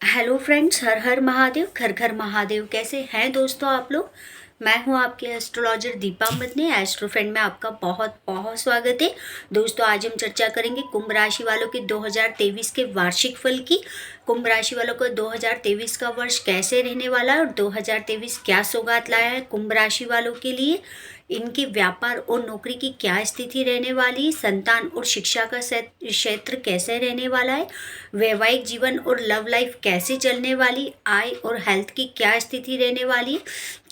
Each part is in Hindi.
हेलो फ्रेंड्स, हर हर महादेव, घर घर महादेव। कैसे हैं दोस्तों आप लोग। मैं हूं आपके astrologer Deepa Madane. Astro friend में आपका बहुत बहुत स्वागत है। दोस्तों आज हम चर्चा करेंगे कुंभ राशि वालों के 2023 के वार्षिक फल की। कुंभ राशि वालों को 2023 का वर्ष कैसे रहने वाला है और 2023 क्या सौगात लाया है कुंभ राशि वालों के लिए। इनके व्यापार और नौकरी की क्या स्थिति रहने वाली, संतान और शिक्षा का क्षेत्र कैसे रहने वाला है, वैवाहिक जीवन और लव लाइफ कैसे चलने वाली, आय और हेल्थ की क्या स्थिति रहने वाली है,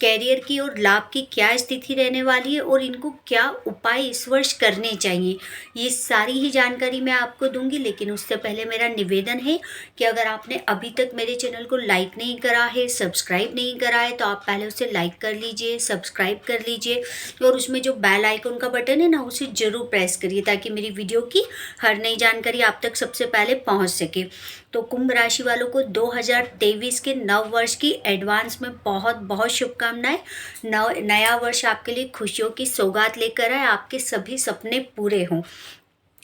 कैरियर की और लाभ की क्या स्थिति रहने वाली है और इनको क्या उपाय इस वर्ष करने चाहिए। ये सारी ही जानकारी मैं आपको दूंगी, लेकिन उससे पहले मेरा निवेदन है कि अगर आपने अभी तक मेरे चैनल को लाइक नहीं करा है, सब्सक्राइब नहीं करा है, तो आप पहले उसे लाइक कर लीजिए, सब्सक्राइब कर लीजिए और उसमें जो बेल आइकन का बटन है ना, उसे जरूर प्रेस करिए ताकि मेरी वीडियो की हर नई जानकारी आप तक सबसे पहले पहुंच सके। तो कुंभ राशि वालों को 2023 के नव वर्ष की एडवांस में बहुत बहुत शुभकामनाएं। नया वर्ष आपके लिए खुशियों की सौगात लेकर आए, आपके सभी सपने पूरे हों।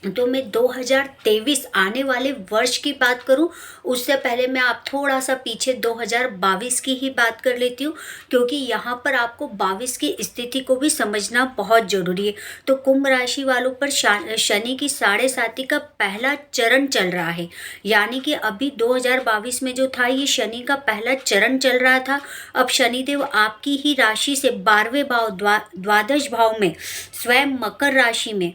तो मैं 2023 आने वाले वर्ष की बात करूं, उससे पहले मैं आप थोड़ा सा पीछे 2022 की ही बात कर लेती हूँ, क्योंकि यहाँ पर आपको 22 की स्थिति को भी समझना बहुत जरूरी है। तो कुंभ राशि वालों पर शनि की 7.5 का पहला चरण चल रहा है, यानी कि अभी 2022 में जो था ये शनि का पहला चरण चल रहा था। अब शनिदेव आपकी ही राशि से 12वें भाव द्वादश भाव में स्वयं मकर राशि में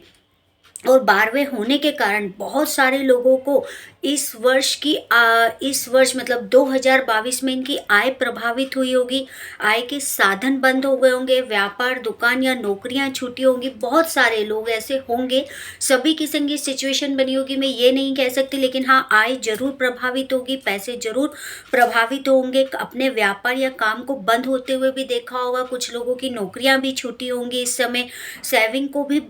और 12वें होने के कारण बहुत सारे लोगों को इस वर्ष मतलब 2022 में इनकी आय प्रभावित हुई होगी। आय के साधन बंद हो गए होंगे, व्यापार दुकान या नौकरियां छूटी होंगी। बहुत सारे लोग ऐसे होंगे, सभी की संग सिचुएशन बनी होगी, मैं ये नहीं कह सकती, लेकिन हाँ आय जरूर प्रभावित होगी, पैसे जरूर प्रभावित होंगे। अपने व्यापार या काम को बंद होते हुए भी देखा होगा, कुछ लोगों की नौकरियां भी छूटी होंगी। इस समय सेविंग को भी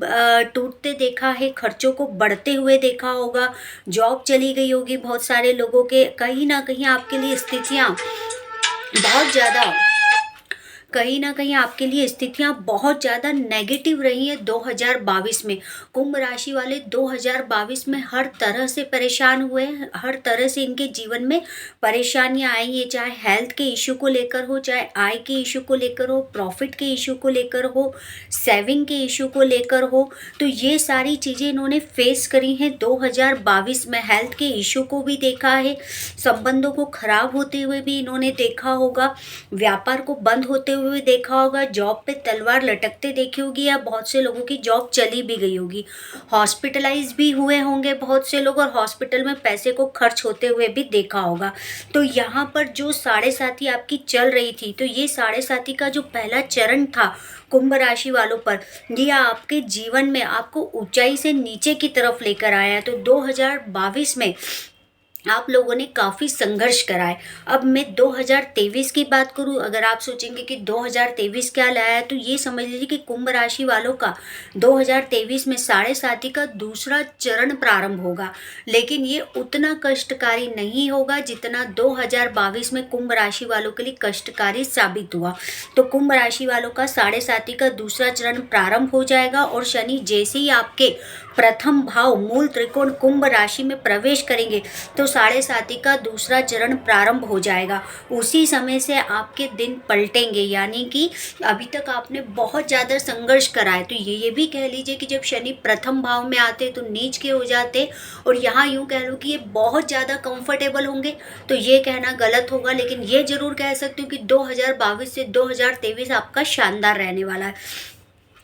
टूटते देखा है, खर्चों को बढ़ते हुए देखा होगा, जॉब चली गई होगी बहुत सारे लोगों के। कहीं ना कहीं आपके लिए स्थितियां बहुत ज़्यादा कहीं ना कहीं आपके लिए स्थितियां बहुत ज़्यादा नेगेटिव रही हैं 2022 में। कुंभ राशि वाले 2022 में हर तरह से परेशान हुए हैं, हर तरह से इनके जीवन में परेशानियां आई हैं, चाहे हेल्थ के इशू को लेकर हो, चाहे आय के इशू को लेकर हो, प्रॉफिट के इशू को लेकर हो, सेविंग के इशू को लेकर हो। तो ये सारी चीज़ें इन्होंने फेस करी हैं 2022 में। हेल्थ के इशू को भी देखा है, संबंधों को खराब होते हुए भी इन्होंने देखा होगा, व्यापार को बंद होते हुए देखा होगा, जॉब पे तलवार लटकते देखी होगी, या बहुत से लोगों की जॉब चली भी गई होगी, हॉस्पिटलाइज भी हुए होंगे बहुत से लोग, और हॉस्पिटल में पैसे को खर्च होते हुए भी देखा होगा। तो यहाँ पर जो 7.5 आपकी चल रही थी, तो ये 7.5 का जो पहला चरण था कुंभ राशि वालों पर, ये आपके जीवन में आपको ऊंचाई से नीचे की तरफ लेकर आया। तो 2022 में आप लोगों ने काफ़ी संघर्ष करा है। अब मैं 2023 की बात करूं, अगर आप सोचेंगे कि 2023 क्या लाया है, तो ये समझ लीजिए कि कुंभ राशि वालों का 2023 में 7.5 का दूसरा चरण प्रारंभ होगा, लेकिन ये उतना कष्टकारी नहीं होगा जितना 2022 में कुंभ राशि वालों के लिए कष्टकारी साबित हुआ। तो कुंभ राशि वालों का 7.5 का दूसरा चरण प्रारंभ हो जाएगा, और शनि जैसे ही आपके प्रथम भाव मूल त्रिकोण कुंभ राशि में प्रवेश करेंगे, तो 7.5 का दूसरा चरण प्रारंभ हो जाएगा। उसी समय से आपके दिन पलटेंगे, यानी कि अभी तक आपने बहुत ज़्यादा संघर्ष करा है। तो ये भी कह लीजिए कि जब शनि प्रथम भाव में आते तो नीच के हो जाते, और यहाँ यूँ कह लो कि ये बहुत ज़्यादा कंफर्टेबल होंगे, तो ये कहना गलत होगा। लेकिन ये जरूर कह सकती हूँ कि 2022 से 2023 आपका शानदार रहने वाला है।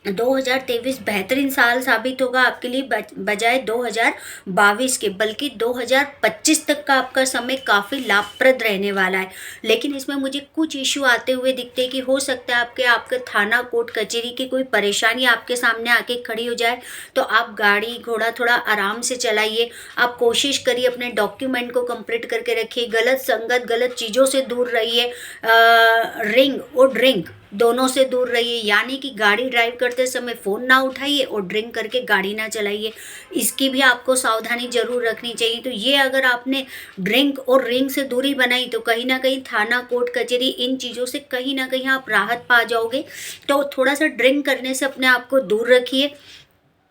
2023 बेहतरीन साल साबित होगा आपके लिए, बजाय 2022 के, बल्कि 2025 तक का आपका समय काफ़ी लाभप्रद रहने वाला है। लेकिन इसमें मुझे कुछ इशू आते हुए दिखते हैं कि हो सकता है आपके थाना कोर्ट कचहरी की कोई परेशानी आपके सामने आके खड़ी हो जाए। तो आप गाड़ी घोड़ा थोड़ा आराम से चलाइए, आप कोशिश करिए अपने डॉक्यूमेंट को कंप्लीट करके रखिए, गलत संगत गलत चीज़ों से दूर रहिए, रिंग और ड्रिंक दोनों से दूर रहिए, यानी कि गाड़ी ड्राइव करते समय फ़ोन ना उठाइए और ड्रिंक करके गाड़ी ना चलाइए, इसकी भी आपको सावधानी जरूर रखनी चाहिए। तो ये अगर आपने ड्रिंक और रिंग से दूरी बनाई, तो कहीं ना कहीं थाना कोर्ट कचहरी इन चीज़ों से कहीं ना कहीं आप राहत पा जाओगे। तो थोड़ा सा ड्रिंक करने से अपने आप को दूर रखिए,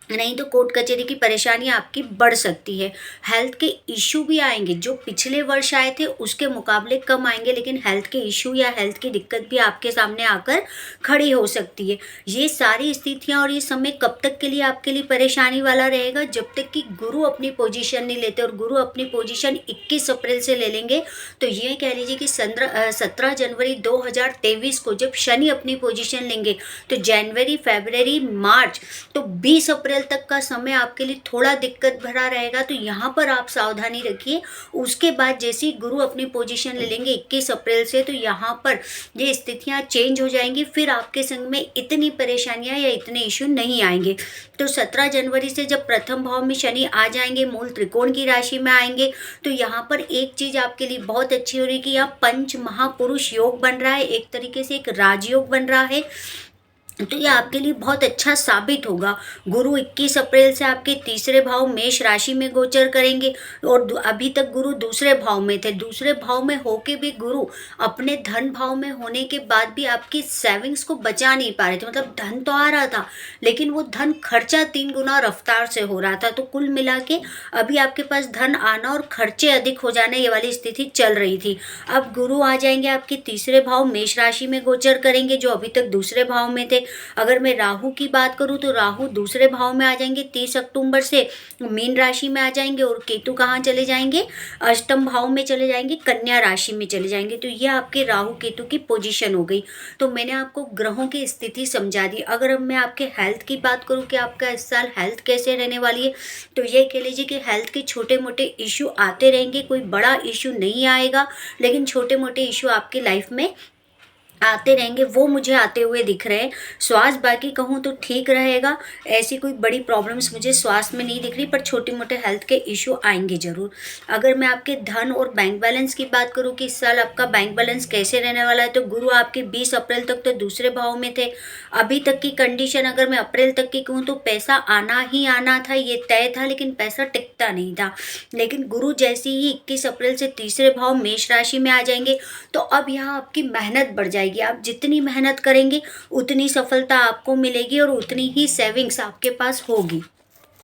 नहीं तो कोर्ट कचहरी की परेशानियाँ आपकी बढ़ सकती है। हेल्थ के इश्यू भी आएँगे, जो पिछले वर्ष आए थे उसके मुकाबले कम आएँगे, लेकिन हेल्थ के इश्यू या हेल्थ की दिक्कत भी आपके सामने आकर खड़ी हो सकती है। ये सारी स्थितियाँ और ये समय कब तक के लिए आपके लिए परेशानी वाला रहेगा? जब तक कि गुरु अपनी पोजीशन नहीं लेते, और गुरु अपनी पोजीशन 21 अप्रैल से ले लेंगे, तो ये कह लीजिए कि 17 जनवरी 2023 को जब शनि अपनी पोजीशन लेंगे, तो जनवरी, फरवरी, मार्च, तो 20 अप्रैल तक का समय आपके लिए थोड़ा दिक्कत भरा रहेगा। तो यहाँ पर आप सावधानी रखिए। उसके बाद जैसे ही गुरु अपनी पोजीशन ले लेंगे 21 अप्रैल से, तो यहाँ पर ये स्थितियाँ चेंज हो जाएंगी। फिर आपके संग में इतनी परेशानियाँ या इतने इश्यू नहीं आएंगे। तो 17 जनवरी से जब प्रथम भाव में शनि आ जाएंगे, मूल त्रिकोण की राशि में आएंगे, तो यहाँ पर एक चीज आपके लिए बहुत अच्छी हो रही है कि यहाँ पंच महापुरुष योग बन रहा है, एक तरीके से एक राजयोग बन रहा है। तो ये आपके लिए बहुत अच्छा साबित होगा। गुरु 21 अप्रैल से आपके तीसरे भाव मेष राशि में गोचर करेंगे, और अभी तक गुरु दूसरे भाव में थे। दूसरे भाव में होके भी गुरु अपने धन भाव में होने के बाद भी आपकी सेविंग्स को बचा नहीं पा रहे थे। मतलब धन तो आ रहा था, लेकिन वो धन खर्चा 3 गुना रफ्तार से हो रहा था। तो कुल मिला के अभी आपके पास धन आना और खर्चे अधिक हो जाने, ये वाली स्थिति चल रही थी। अब गुरु आ जाएंगे आपके तीसरे भाव मेष राशि में गोचर करेंगे, जो अभी तक दूसरे भाव में थे। अगर मैं राहु की बात करूं, तो राहु दूसरे भाव में आ जाएंगे 30 अक्टूबर से, मीन राशि में आ जाएंगे। और केतु कहाँ चले जाएंगे? अष्टम भाव में चले जाएंगे, कन्या राशि में चले जाएंगे। तो ये आपके राहु केतु की पोजीशन हो गई। तो मैंने आपको ग्रहों की स्थिति समझा दी। अगर अब मैं आपके हेल्थ की बात करूं कि आपका इस साल हेल्थ कैसे रहने वाली है, तो ये कह लीजिए कि हेल्थ के छोटे मोटे इश्यू आते रहेंगे। कोई बड़ा इश्यू नहीं आएगा, लेकिन छोटे मोटे इश्यू आपकी लाइफ में आते रहेंगे, वो मुझे आते हुए दिख रहे हैं। स्वास्थ्य बाकी कहूँ तो ठीक रहेगा, ऐसी कोई बड़ी प्रॉब्लम्स मुझे स्वास्थ्य में नहीं दिख रही, पर छोटे मोटे हेल्थ के इश्यू आएंगे जरूर। अगर मैं आपके धन और बैंक बैलेंस की बात करूँ कि इस साल आपका बैंक बैलेंस कैसे रहने वाला है, तो गुरु आपके 20 अप्रैल तक तो दूसरे भाव में थे। अभी तक की कंडीशन अगर मैं अप्रैल तक की कहूँ, तो पैसा आना ही आना था, ये तय था, लेकिन पैसा टिकता नहीं था। लेकिन गुरु जैसे ही 21 अप्रैल से तीसरे भाव मेष राशि में आ जाएंगे, तो अब यहाँ आपकी मेहनत बढ़ जाएगी। आप जितनी मेहनत करेंगे उतनी सफलता आपको मिलेगी, और उतनी ही सेविंग्स आपके पास होगी।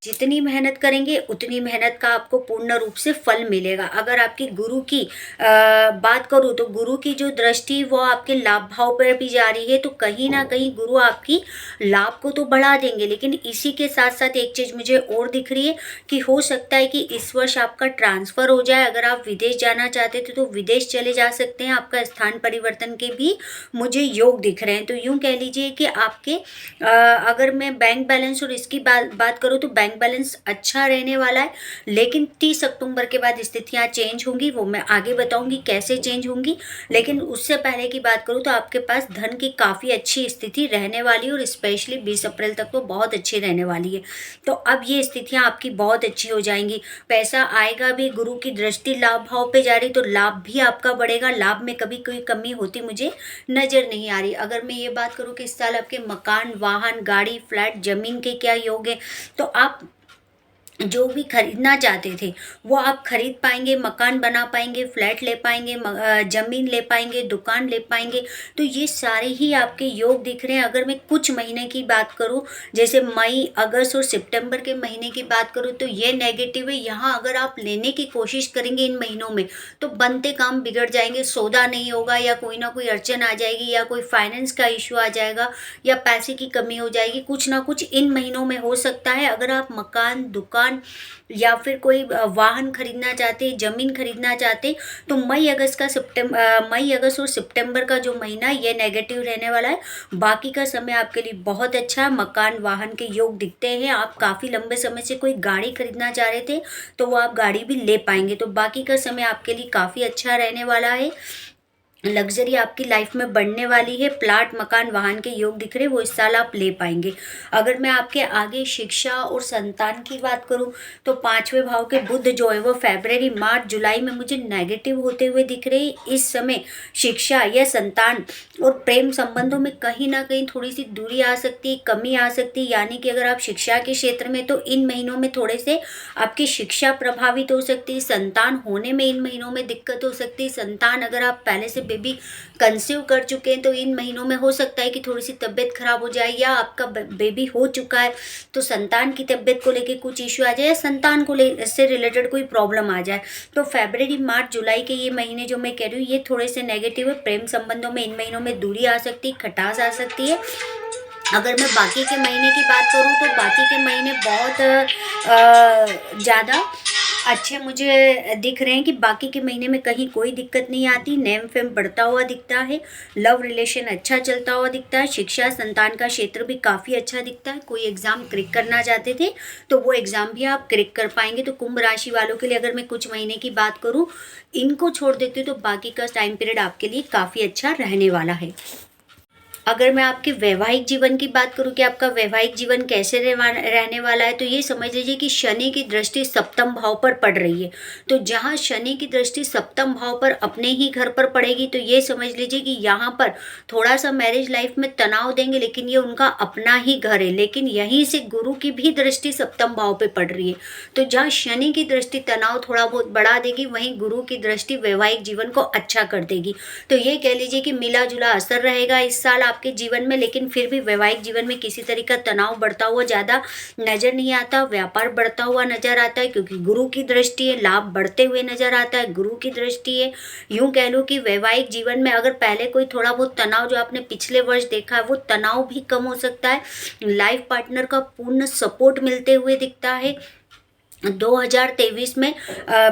जितनी मेहनत करेंगे उतनी मेहनत का आपको पूर्ण रूप से फल मिलेगा। अगर आपकी गुरु की बात करूँ, तो गुरु की जो दृष्टि वो आपके लाभ भाव पर भी जा रही है। तो कहीं ना कहीं गुरु आपकी लाभ को तो बढ़ा देंगे, लेकिन इसी के साथ साथ एक चीज़ मुझे और दिख रही है कि हो सकता है कि इस वर्ष आपका ट्रांसफ़र हो जाए। अगर आप विदेश जाना चाहते थे तो विदेश चले जा सकते हैं। आपका स्थान परिवर्तन के भी मुझे योग दिख रहे हैं। तो यूँ कह लीजिए कि आपके अगर मैं बैंक बैलेंस और इसकी बात करूँ, तो बैंक बैलेंस अच्छा रहने वाला है, लेकिन 30 अक्टूबर के बाद स्थितियाँ चेंज होंगी। वो मैं आगे बताऊंगी कैसे चेंज होंगी। लेकिन उससे पहले की बात करूँ, तो आपके पास धन की काफ़ी अच्छी स्थिति रहने वाली है, और स्पेशली 20 अप्रैल तक तो बहुत अच्छी रहने वाली है। तो अब ये स्थितियाँ आपकी बहुत अच्छी हो जाएंगी। पैसा आएगा भी, गुरु की दृष्टि लाभ भाव पे जा रही, तो लाभ भी आपका बढ़ेगा। लाभ में कभी कोई कमी होती मुझे नज़र नहीं आ रही। अगर मैं ये बात करूँ कि इस साल आपके मकान, वाहन, गाड़ी, फ्लैट, जमीन के क्या योग है, तो आप जो भी खरीदना चाहते थे वो आप खरीद पाएंगे, मकान बना पाएंगे, फ्लैट ले पाएंगे, ज़मीन ले पाएंगे, दुकान ले पाएंगे। तो ये सारे ही आपके योग दिख रहे हैं। अगर मैं कुछ महीने की बात करूं, जैसे मई, अगस्त और सितंबर के महीने की बात करूं, तो ये नेगेटिव है। यहाँ अगर आप लेने की कोशिश करेंगे इन महीनों में, तो बनते काम बिगड़ जाएंगे, सौदा नहीं होगा, या कोई ना कोई अड़चन आ जाएगी, या कोई फाइनेंस का इशू आ जाएगा, या पैसे की कमी हो जाएगी। कुछ ना कुछ इन महीनों में हो सकता है। अगर आप मकान, दुकान या फिर कोई वाहन खरीदना चाहते, जमीन खरीदना चाहते, तो मई अगस्त और सितंबर का जो महीना ये नेगेटिव रहने वाला है। बाकी का समय आपके लिए बहुत अच्छा है। मकान, वाहन के योग दिखते हैं। आप काफ़ी लंबे समय से कोई गाड़ी खरीदना चाह रहे थे, तो वो आप गाड़ी भी ले पाएंगे। तो बाकी का समय आपके लिए काफ़ी अच्छा रहने वाला है। लग्जरी आपकी लाइफ में बढ़ने वाली है। प्लाट, मकान, वाहन के योग दिख रहे, वो इस साल आप ले पाएंगे। अगर मैं आपके आगे शिक्षा और संतान की बात करूं, तो 5वें भाव के बुध जो है वो फरवरी, मार्च, जुलाई में मुझे नेगेटिव होते हुए दिख रहे। इस समय शिक्षा या संतान और प्रेम संबंधों में कहीं ना कहीं थोड़ी सी दूरी आ सकती है, कमी आ सकती है। यानी कि अगर आप शिक्षा के क्षेत्र में, तो इन महीनों में थोड़े से आपकी शिक्षा प्रभावित हो सकती है। संतान होने में इन महीनों में दिक्कत हो सकती है। संतान अगर आप पहले से बेबी कंसीव कर चुके हैं तो इन महीनों में हो सकता है कि थोड़ी सी तबीयत खराब हो जाए, या आपका बेबी हो चुका है तो संतान की तबीयत को लेके कुछ इश्यू आ जाए, या संतान को से रिलेटेड कोई प्रॉब्लम आ जाए। तो फरवरी, मार्च, जुलाई के ये महीने जो मैं कह रही हूँ ये थोड़े से नेगेटिव है। प्रेम संबंधों में इन महीनों में दूरी आ सकती है, खटास आ सकती है। अगर मैं बाकी के महीने की बात करूँ तो बाकी के महीने बहुत ज़्यादा अच्छे मुझे दिख रहे हैं कि बाकी के महीने में कहीं कोई दिक्कत नहीं आती। नेम फेम बढ़ता हुआ दिखता है, लव रिलेशन अच्छा चलता हुआ दिखता है, शिक्षा संतान का क्षेत्र भी काफ़ी अच्छा दिखता है। कोई एग्ज़ाम क्रैक करना चाहते थे तो वो एग्ज़ाम भी आप क्रैक कर पाएंगे। तो कुंभ राशि वालों के लिए अगर मैं कुछ महीने की बात करूँ, इनको छोड़ देती हूँ तो बाकी का टाइम पीरियड आपके लिए काफ़ी अच्छा रहने वाला है। अगर मैं आपके वैवाहिक जीवन की बात करूं कि आपका वैवाहिक जीवन कैसे रहने वाला है, तो ये समझ लीजिए कि शनि की दृष्टि सप्तम भाव पर पड़ रही है। तो जहां शनि की दृष्टि सप्तम भाव पर अपने ही घर पर पड़ेगी तो ये समझ लीजिए कि यहाँ पर थोड़ा सा मैरिज लाइफ में तनाव देंगे, लेकिन ये उनका अपना ही घर है। लेकिन यहीं से गुरु की भी दृष्टि सप्तम भाव पर पड़ रही है। तो जहाँ शनि की दृष्टि तनाव थोड़ा बहुत बढ़ा देगी, वहीं गुरु की दृष्टि वैवाहिक जीवन को अच्छा कर देगी। तो ये कह लीजिए कि मिला जुला असर रहेगा इस साल आपके जीवन में, लेकिन फिर भी वैवाहिक जीवन में किसी तरह का तनाव बढ़ता हुआ ज़्यादा नज़र नहीं आता। व्यापार बढ़ता हुआ नज़र आता है क्योंकि गुरु की दृष्टि है। लाभ बढ़ते हुए नज़र आता है, गुरु की दृष्टि है। यूँ कह लो कि वैवाहिक जीवन में अगर पहले कोई थोड़ा बहुत तनाव जो आपने पिछले वर्ष देखा है वो तनाव भी कम हो सकता है। लाइफ पार्टनर का पूर्ण सपोर्ट मिलते हुए दिखता है। 2023 में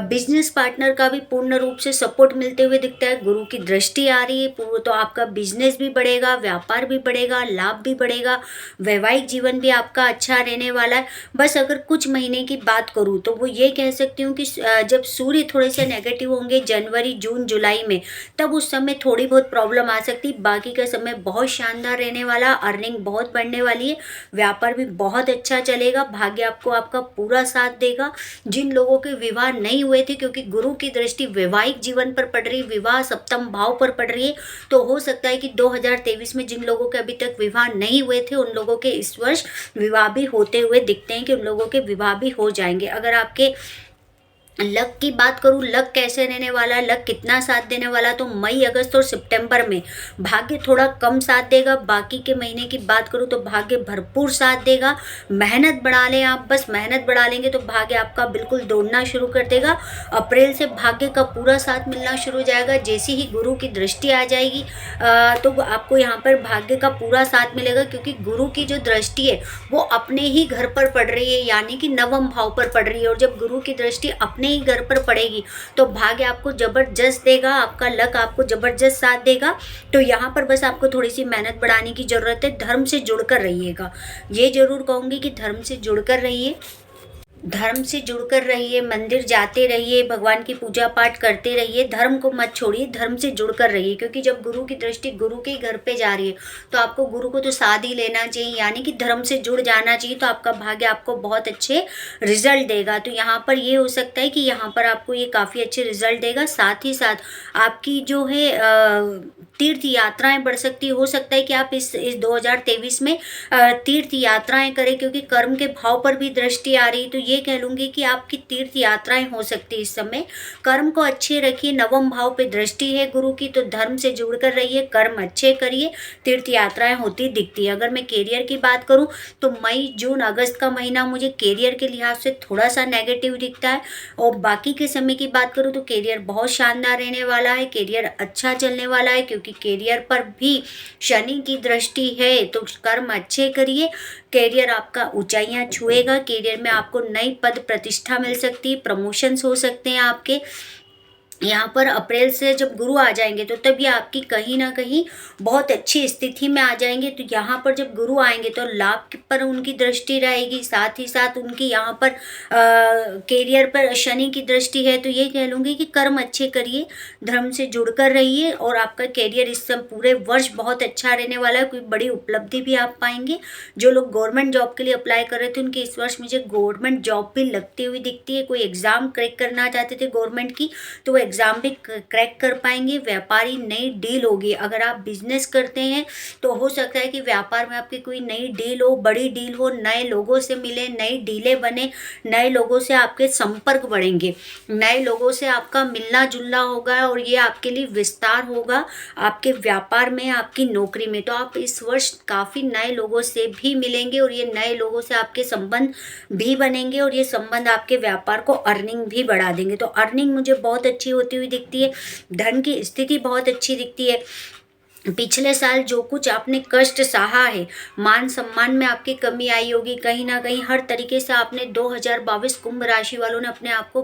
बिजनेस पार्टनर का भी पूर्ण रूप से सपोर्ट मिलते हुए दिखता है। गुरु की दृष्टि आ रही है तो आपका बिजनेस भी बढ़ेगा, व्यापार भी बढ़ेगा, लाभ भी बढ़ेगा, वैवाहिक जीवन भी आपका अच्छा रहने वाला है। बस अगर कुछ महीने की बात करूँ तो वो ये कह सकती हूँ कि जब सूर्य थोड़े से नेगेटिव होंगे जनवरी, जून, जुलाई में, तब उस समय थोड़ी बहुत प्रॉब्लम आ सकती। बाकी का समय बहुत शानदार रहने वाला, अर्निंग बहुत बढ़ने वाली है, व्यापार भी बहुत अच्छा चलेगा, भाग्य आपको आपका पूरा साथ देगा। जिन लोगों के विवाह नहीं हुए थे, क्योंकि गुरु की दृष्टि वैवाहिक जीवन पर पड़ रही, विवाह सप्तम भाव पर पड़ रही है, तो हो सकता है कि 2023 में जिन लोगों के अभी तक विवाह नहीं हुए थे उन लोगों के इस वर्ष विवाह भी होते हुए दिखते हैं कि उन लोगों के विवाह भी हो जाएंगे। अगर आपके लक की बात करूँ, लक कैसे रहने वाला है, लक कितना साथ देने वाला, तो मई, अगस्त और सितंबर में भाग्य थोड़ा कम साथ देगा। बाकी के महीने की बात करूँ तो भाग्य भरपूर साथ देगा। मेहनत बढ़ा लें आप, बस मेहनत बढ़ा लेंगे तो भाग्य आपका बिल्कुल दौड़ना शुरू कर देगा। अप्रैल से भाग्य का पूरा साथ मिलना शुरू हो जाएगा। जैसे ही गुरु की दृष्टि आ जाएगी तो आपको यहाँ पर भाग्य का पूरा साथ मिलेगा, क्योंकि गुरु की जो दृष्टि है वो अपने ही घर पर पड़ रही है, यानी कि नवम भाव पर पड़ रही है। और जब गुरु की दृष्टि अपने ही घर पर पड़ेगी तो भाग्य आपको जबरदस्त देगा, आपका लक आपको जबरदस्त साथ देगा। तो यहाँ पर बस आपको थोड़ी सी मेहनत बढ़ाने की ज़रूरत है। धर्म से जुड़कर रहिएगा, ये जरूर कहूँगी कि धर्म से जुड़कर रहिए, धर्म से जुड़कर रहिए, मंदिर जाते रहिए, भगवान की पूजा पाठ करते रहिए, धर्म को मत छोड़िए, धर्म से जुड़कर रहिए। क्योंकि जब गुरु की दृष्टि गुरु के घर पे जा रही है तो आपको गुरु को तो साथ ही लेना चाहिए, यानी कि धर्म से जुड़ जाना चाहिए। तो आपका भाग्य आपको बहुत अच्छे रिजल्ट देगा। तो यहाँ पर ये हो सकता है कि यहाँ पर आपको ये काफ़ी अच्छे रिजल्ट देगा। साथ ही साथ आपकी जो है तीर्थ यात्राएं बढ़ सकती, हो सकता है कि आप इस 2023 में तीर्थ यात्राएं करें, क्योंकि कर्म के भाव पर भी दृष्टि आ रही। तो ये कह लूँगी कि आपकी तीर्थ यात्राएं हो सकती है इस समय। कर्म को अच्छे रखिए, नवम भाव पे दृष्टि है गुरु की, तो धर्म से जुड़कर रहिए, कर्म अच्छे करिए, तीर्थ यात्राएं होती दिखती है। अगर मैं कैरियर की बात करूँ तो मई, जून, अगस्त का महीना मुझे कैरियर के लिहाज से थोड़ा सा नेगेटिव दिखता है। और बाकी के समय की बात करूँ तो कैरियर बहुत शानदार रहने वाला है, कैरियर अच्छा चलने वाला है, क्योंकि कैरियर पर भी शनि की दृष्टि है। तो कर्म अच्छे करिए, कैरियर आपका ऊंचाइयां छुएगा, कैरियर में आपको नई पद प्रतिष्ठा मिल सकती है, प्रमोशंस हो सकते हैं आपके। यहाँ पर अप्रैल से जब गुरु आ जाएंगे तो तभी आपकी कहीं ना कहीं बहुत अच्छी स्थिति में आ जाएंगे। तो यहाँ पर जब गुरु आएंगे तो लाभ पर उनकी दृष्टि रहेगी, साथ ही साथ उनकी यहाँ पर कैरियर पर शनि की दृष्टि है। तो ये कह लूँगी कि कर्म अच्छे करिए, धर्म से जुड़कर रहिए, और आपका कैरियर इस समय पूरे वर्ष बहुत अच्छा रहने वाला है। कोई बड़ी उपलब्धि भी आप पाएंगे। जो लोग गवर्नमेंट जॉब के लिए अप्लाई कर रहे थे उनके इस वर्ष मुझे गवर्नमेंट जॉब भी लगती हुई दिखती है। कोई एग्ज़ाम क्रैक करना चाहते थे गवर्नमेंट की तो वो एग्ज़ाम भी क्रैक कर पाएंगे। व्यापारी नई डील होगी। अगर आप बिजनेस करते हैं तो हो सकता है कि व्यापार में आपकी कोई नई डील हो, बड़ी डील हो, नए लोगों से मिले, नई डीलें बने, नए लोगों से आपके संपर्क बढ़ेंगे, नए लोगों से आपका मिलना जुलना होगा और ये आपके लिए विस्तार होगा आपके व्यापार में, आपकी नौकरी में। तो आप इस वर्ष काफ़ी नए लोगों से भी मिलेंगे और ये नए लोगों से आपके संबंध भी बनेंगे और ये संबंध आपके व्यापार को अर्निंग भी बढ़ा देंगे। तो अर्निंग मुझे बहुत अच्छी होती हुई दिखती है। धन की स्थिति बहुत अच्छी दिखती है। पिछले साल जो कुछ आपने कष्ट सहा है, मान सम्मान में आपकी कमी आई होगी, कहीं ना कहीं हर तरीके से आपने 2022 कुंभ राशि वालों ने अपने आप को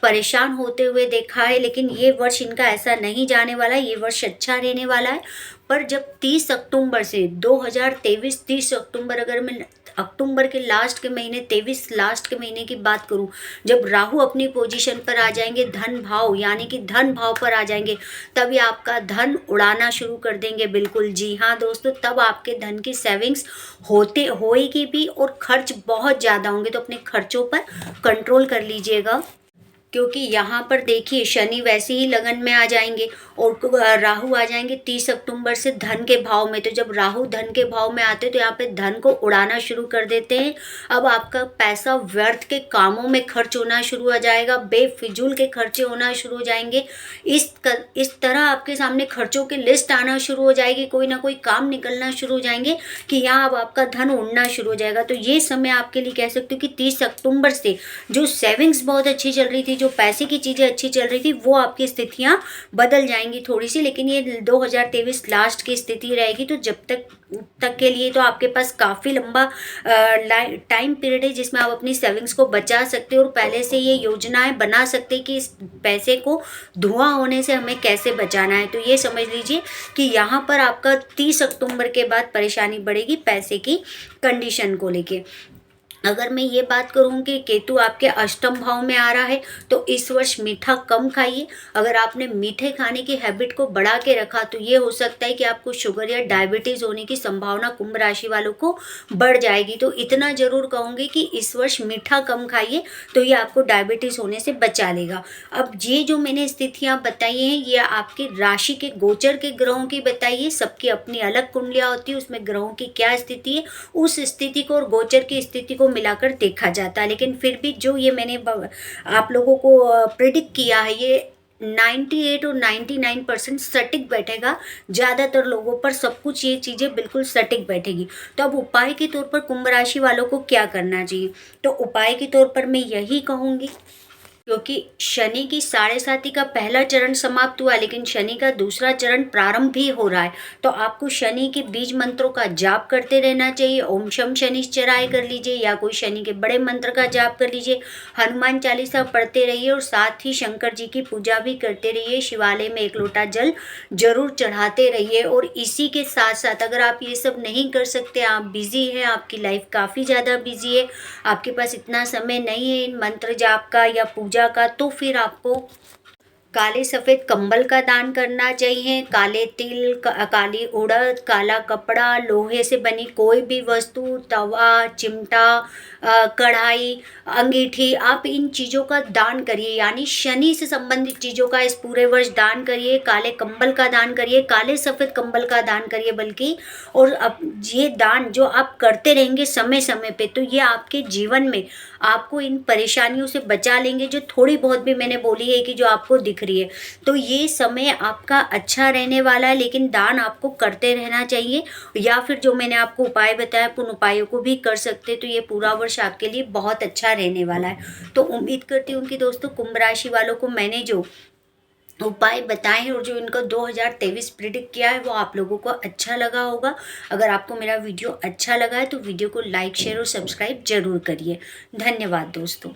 परेशान होते हुए देखा है। लेकिन ये वर्ष इनका ऐसा नहीं जाने वाला है, ये वर्ष अच्छा रहने वाला है। पर जब 30 अक्टूबर से 2023 30 अक्टूबर, अगर मैं अक्टूबर के लास्ट के महीने 23 लास्ट के महीने की बात करूं, जब राहु अपनी पोजीशन पर आ जाएंगे, धन भाव यानी कि धन भाव पर आ जाएंगे, तभी आपका धन उड़ाना शुरू कर देंगे। बिल्कुल जी हाँ दोस्तों, तब आपके धन की सेविंग्स होएगी भी और खर्च बहुत ज़्यादा होंगे। तो अपने खर्चों पर कंट्रोल कर लीजिएगा, क्योंकि यहाँ पर देखिए शनि वैसे ही लगन में आ जाएंगे और राहु आ जाएंगे 30 अक्टूबर से धन के भाव में। तो जब राहु धन के भाव में आते हैं तो यहाँ पे धन को उड़ाना शुरू कर देते हैं। अब आपका पैसा व्यर्थ के कामों में खर्च होना शुरू हो जाएगा, बेफिजूल के खर्चे होना शुरू हो जाएंगे। इस तरह आपके सामने खर्चों की लिस्ट आना शुरू हो जाएगी, कोई ना कोई काम निकलना शुरू हो जाएंगे कि यहाँ अब आपका धन उड़ना शुरू हो जाएगा। तो ये समय आपके लिए कह सकते हो कि 30 अक्टूबर से जो सेविंग्स बहुत अच्छी चल रही थी, जो पैसे की चीज़ें अच्छी चल रही थी, वो आपकी स्थितियां बदल जाएंगी थोड़ी सी। लेकिन ये 2023 लास्ट की स्थिति रहेगी। तो जब तक के लिए तो आपके पास काफ़ी लंबा टाइम पीरियड है जिसमें आप अपनी सेविंग्स को बचा सकते हो और पहले से ये योजनाएं बना सकते हैं कि इस पैसे को धुआं होने से हमें कैसे बचाना है। तो ये समझ लीजिए कि यहाँ पर आपका 30 अक्टूबर के बाद परेशानी बढ़ेगी पैसे की कंडीशन को लेके। अगर मैं ये बात करूँ कि केतु आपके अष्टम भाव में आ रहा है तो इस वर्ष मीठा कम खाइए। अगर आपने मीठे खाने की हैबिट को बढ़ा के रखा तो ये हो सकता है कि आपको शुगर या डायबिटीज़ होने की संभावना कुंभ राशि वालों को बढ़ जाएगी। तो इतना ज़रूर कहूँगी कि इस वर्ष मीठा कम खाइए, तो ये आपको डायबिटीज़ होने से बचा लेगा। अब ये जो मैंने स्थितियाँ बताई हैं ये आपकी राशि के गोचर के ग्रहों की बताई है। सबकी अपनी अलग कुंडलियाँ होती है, उसमें ग्रहों की क्या स्थिति है उस स्थिति को और गोचर की स्थिति को मिलाकर देखा जाता है। लेकिन फिर भी जो ये मैंने आप लोगों को प्रेडिक्ट किया है ये 98 और 99% सटीक बैठेगा। ज़्यादातर लोगों पर सब कुछ ये चीज़ें बिल्कुल सटीक बैठेगी। तो अब उपाय के तौर पर कुंभ राशि वालों को क्या करना चाहिए, तो उपाय के तौर पर मैं यही कहूँगी, क्योंकि शनि की 7.5 का पहला चरण समाप्त हुआ लेकिन शनि का दूसरा चरण प्रारंभ भी हो रहा है। तो आपको शनि के बीज मंत्रों का जाप करते रहना चाहिए। ओम शम शनिश्चराय कर लीजिए या कोई शनि के बड़े मंत्र का जाप कर लीजिए। हनुमान चालीसा पढ़ते रहिए और साथ ही शंकर जी की पूजा भी करते रहिए। शिवालय में 1 लोटा जल जरूर चढ़ाते रहिए। और इसी के साथ साथ अगर आप ये सब नहीं कर सकते, आप बिजी हैं, आपकी लाइफ काफ़ी ज़्यादा बिजी है, आपके पास इतना समय नहीं है इन मंत्र जाप का या पूजा का, तो फिर आपको काले सफ़ेद कंबल का दान करना चाहिए। काले तिल, काली उड़द, काला कपड़ा, लोहे से बनी कोई भी वस्तु, तवा, चिमटा, कढ़ाई, अंगीठी, आप इन चीज़ों का दान करिए। यानी शनि से संबंधित चीज़ों का इस पूरे वर्ष दान करिए। काले कंबल का दान करिए, काले सफ़ेद कंबल का दान करिए बल्कि। और अब ये दान जो आप करते रहेंगे समय समय पे, तो ये आपके जीवन में आपको इन परेशानियों से बचा लेंगे जो थोड़ी बहुत भी मैंने बोली है कि जो आपको दिख रही है। तो ये समय आपका अच्छा रहने वाला है, लेकिन दान आपको करते रहना चाहिए। या फिर जो मैंने आपको उपाय बताया उन उपायों को भी कर सकते, तो ये पूरा वर्ष आपके लिए बहुत अच्छा रहने वाला है। तो उम्मीद करती हूँ कि दोस्तों कुंभ राशि वालों को मैंने जो उपाय बताए हैं और जो इनको 2023 प्रिडिक्ट किया है वो आप लोगों को अच्छा लगा होगा। अगर आपको मेरा वीडियो अच्छा लगा है तो वीडियो को लाइक, शेयर और सब्सक्राइब जरूर करिए। धन्यवाद दोस्तों।